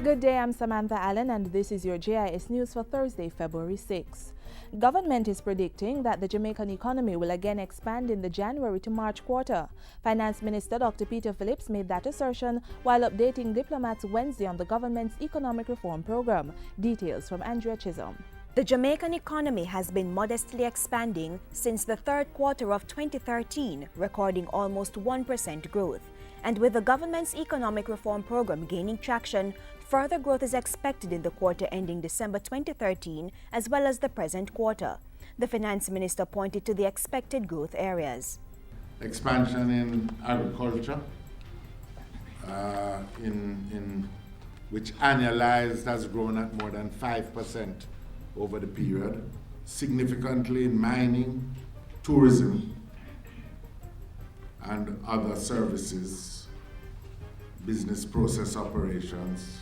Good day, I'm Samantha Allen and this is your JIS News for Thursday, February 6. Government is predicting that the Jamaican economy will again expand in the January to March quarter. Finance Minister Dr. Peter Phillips made that assertion while updating diplomats Wednesday on the government's economic reform program. Details from Andrea Chisholm. The Jamaican economy has been modestly expanding since the third quarter of 2013, recording almost 1% growth. And with the government's economic reform program gaining traction, further growth is expected in the quarter ending December 2013 as well as the present quarter. The Finance Minister pointed to the expected growth areas. Expansion in agriculture, which annualized has grown at more than 5% over the period, significantly in mining, tourism, and other services, business process operations,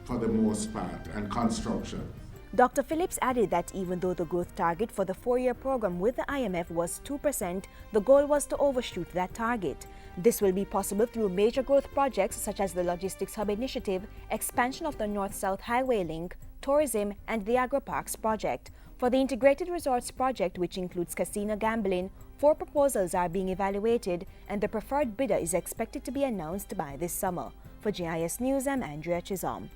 for the most part, and construction. Dr. Phillips added that even though the growth target for the four-year program with the IMF was 2%, the goal was to overshoot that target. This will be possible through major growth projects such as the Logistics Hub Initiative, expansion of the North-South Highway Link, tourism, and the Agri-Parks project. For the Integrated Resorts project, which includes casino gambling, 4 proposals are being evaluated and the preferred bidder is expected to be announced by this summer. For JIS News, I'm Andrea Chisholm.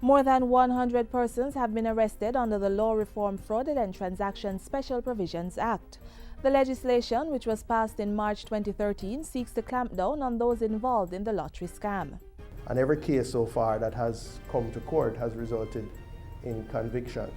More than 100 persons have been arrested under the Law Reform Fraudulent Transactions Special Provisions Act. The legislation, which was passed in March 2013, seeks to clamp down on those involved in the lottery scam. And every case so far that has come to court has resulted in convictions.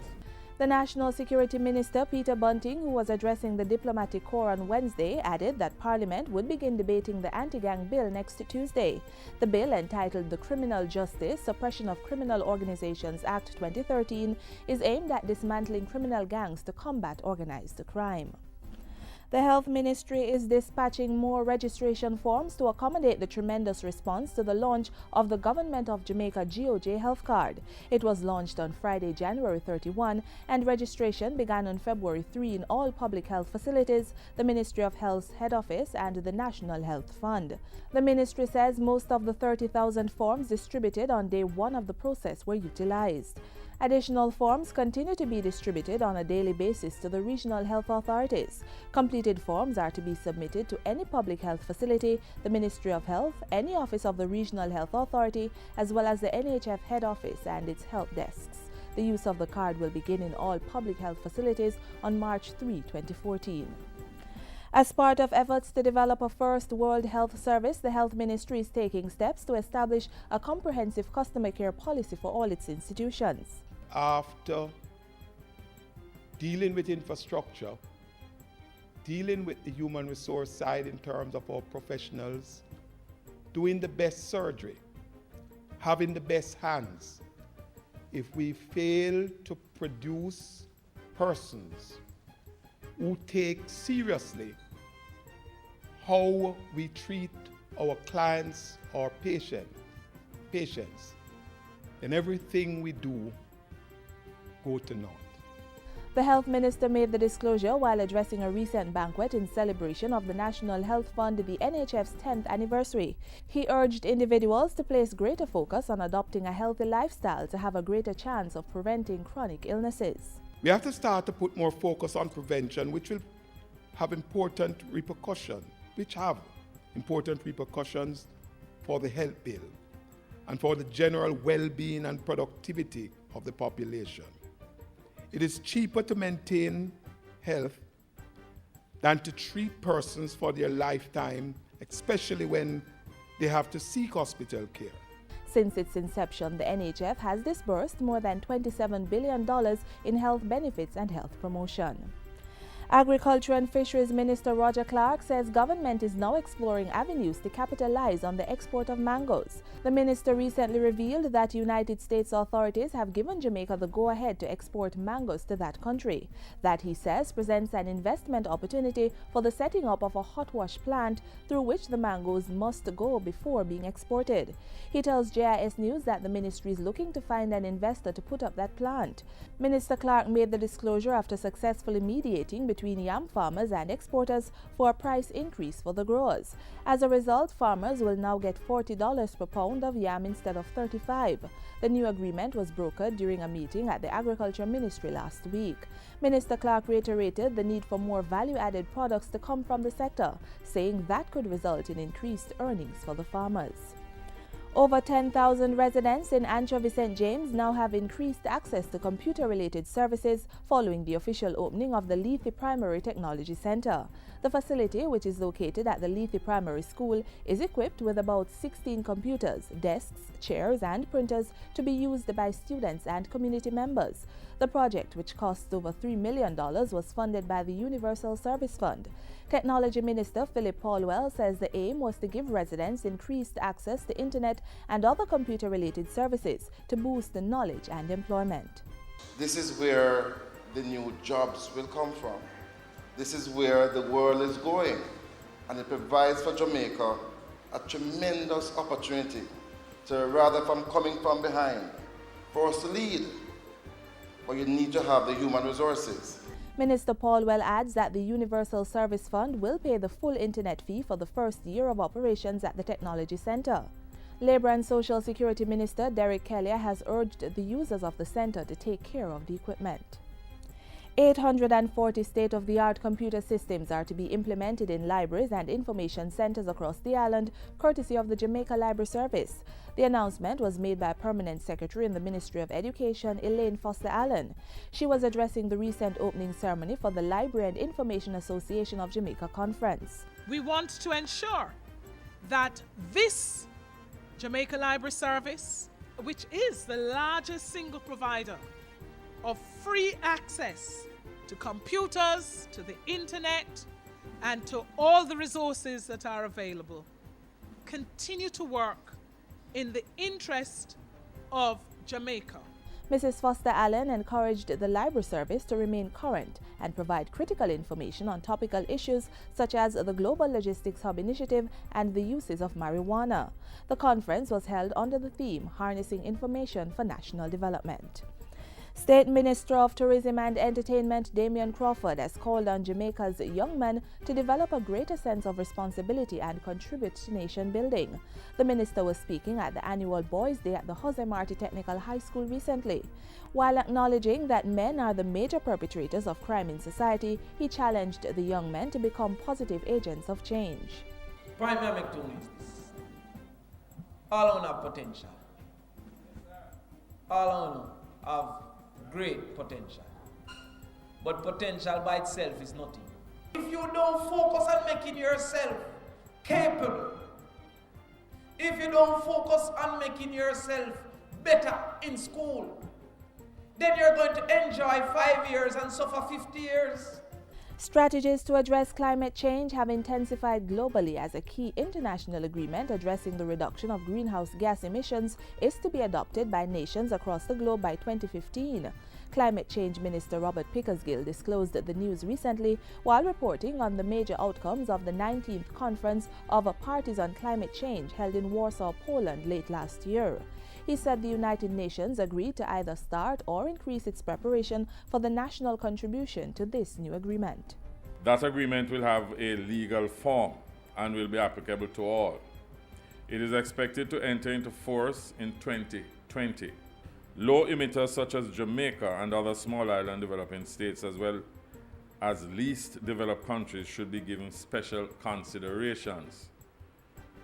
The National Security Minister, Peter Bunting, who was addressing the diplomatic corps on Wednesday, added that Parliament would begin debating the anti-gang bill next Tuesday. The bill, entitled the Criminal Justice Suppression of Criminal Organizations Act 2013, is aimed at dismantling criminal gangs to combat organized crime. The Health Ministry is dispatching more registration forms to accommodate the tremendous response to the launch of the Government of Jamaica GOJ Health Card. It was launched on Friday, January 31, and registration began on February 3 in all public health facilities, the Ministry of Health's head office, and the National Health Fund. The ministry says most of the 30,000 forms distributed on day 1 of the process were utilized. Additional forms continue to be distributed on a daily basis to the regional health authorities. Completed forms are to be submitted to any public health facility, the Ministry of Health, any office of the regional health authority, as well as the NHF head office and its help desks. The use of the card will begin in all public health facilities on March 3, 2014. As part of efforts to develop a first world health service, the Health Ministry is taking steps to establish a comprehensive customer care policy for all its institutions. After dealing with infrastructure, dealing with the human resource side in terms of our professionals, doing the best surgery, having the best hands, if we fail to produce persons who take seriously how we treat our clients or patients, then everything we do go to naught. The Health Minister made the disclosure while addressing a recent banquet in celebration of the National Health Fund, the NHF's 10th anniversary. He urged individuals to place greater focus on adopting a healthy lifestyle to have a greater chance of preventing chronic illnesses. We have to start to put more focus on prevention, which will have important repercussions, for the health bill and for the general well-being and productivity of the population. It is cheaper to maintain health than to treat persons for their lifetime, especially when they have to seek hospital care. Since its inception, the NHF has disbursed more than $27 billion in health benefits and health promotion. Agriculture and Fisheries Minister Roger Clarke says government is now exploring avenues to capitalize on the export of mangoes. The minister recently revealed that United States authorities have given Jamaica the go-ahead to export mangoes to that country. That, he says, presents an investment opportunity for the setting up of a hot wash plant through which the mangoes must go before being exported. He tells JIS News that the ministry is looking to find an investor to put up that plant. Minister Clarke made the disclosure after successfully mediating between between yam farmers and exporters for a price increase for the growers. As a result, farmers will now get $40 per pound of yam instead of $35. The new agreement was brokered during a meeting at the Agriculture Ministry last week. Minister Clarke reiterated the need for more value-added products to come from the sector, saying that could result in increased earnings for the farmers. Over 10,000 residents in Anchovy St. James now have increased access to computer-related services following the official opening of the Lethe Primary Technology Center. The facility, which is located at the Lethe Primary School, is equipped with about 16 computers, desks, chairs and printers to be used by students and community members. The project, which costs over $3 million, was funded by the Universal Service Fund. Technology Minister Philip Paulwell says the aim was to give residents increased access to internet and other computer-related services to boost the knowledge and employment. This is where the new jobs will come from. This is where the world is going, and it provides for Jamaica a tremendous opportunity to, rather from coming from behind, for us to lead. But you need to have the human resources. Minister Paulwell adds that the Universal Service Fund will pay the full internet fee for the first year of operations at the Technology Center. Labour and Social Security Minister Derek Kelly has urged the users of the center to take care of the equipment. 840 state-of-the-art computer systems are to be implemented in libraries and information centers across the island, courtesy of the Jamaica Library Service. The announcement was made by Permanent Secretary in the Ministry of Education, Elaine Foster Allen. She was addressing the recent opening ceremony for the Library and Information Association of Jamaica Conference. We want to ensure that this Jamaica Library Service, which is the largest single provider of free access to computers, to the internet, and to all the resources that are available, continue to work in the interest of Jamaica. Mrs. Foster Allen encouraged the Library Service to remain current and provide critical information on topical issues such as the Global Logistics Hub Initiative and the uses of marijuana. The conference was held under the theme Harnessing Information for National Development. State Minister of Tourism and Entertainment Damian Crawford has called on Jamaica's young men to develop a greater sense of responsibility and contribute to nation building. The minister was speaking at the annual Boys' Day at the Jose Marti Technical High School recently. While acknowledging that men are the major perpetrators of crime in society, he challenged the young men to become positive agents of change. Primary make two reasons. All on have potential. All on have great potential. But potential by itself is nothing. If you don't focus on making yourself capable, if you don't focus on making yourself better in school, then you're going to enjoy 5 years and suffer 50 years. Strategies to address climate change have intensified globally as a key international agreement addressing the reduction of greenhouse gas emissions is to be adopted by nations across the globe by 2015. Climate Change Minister Robert Pickersgill disclosed the news recently while reporting on the major outcomes of the 19th Conference of Parties on Climate Change held in Warsaw, Poland late last year. He said the United Nations agreed to either start or increase its preparation for the national contribution to this new agreement. That agreement will have a legal form and will be applicable to all. It is expected to enter into force in 2020. Low emitters such as Jamaica and other small island developing states as well as least developed countries should be given special considerations.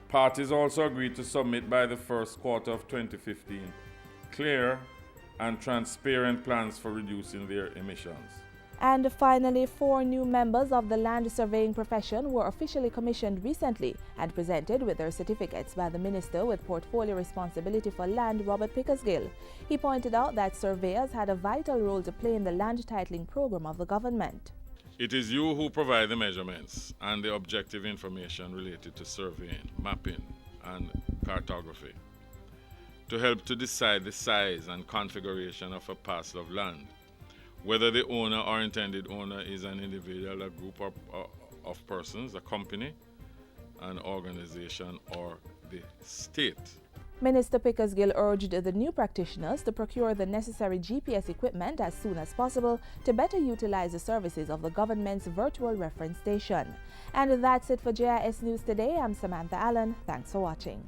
Parties also agreed to submit by the first quarter of 2015 clear and transparent plans for reducing their emissions. And finally, 4 new members of the land surveying profession were officially commissioned recently and presented with their certificates by the Minister with Portfolio Responsibility for Land, Robert Pickersgill. He pointed out that surveyors had a vital role to play in the land titling program of the government. It is you who provide the measurements and the objective information related to surveying, mapping, and cartography to help to decide the size and configuration of a parcel of land, whether the owner or intended owner is an individual, a group of persons, a company, an organization, or the state. Minister Pickersgill urged the new practitioners to procure the necessary GPS equipment as soon as possible to better utilize the services of the government's virtual reference station. And that's it for JIS News today. I'm Samantha Allen. Thanks for watching.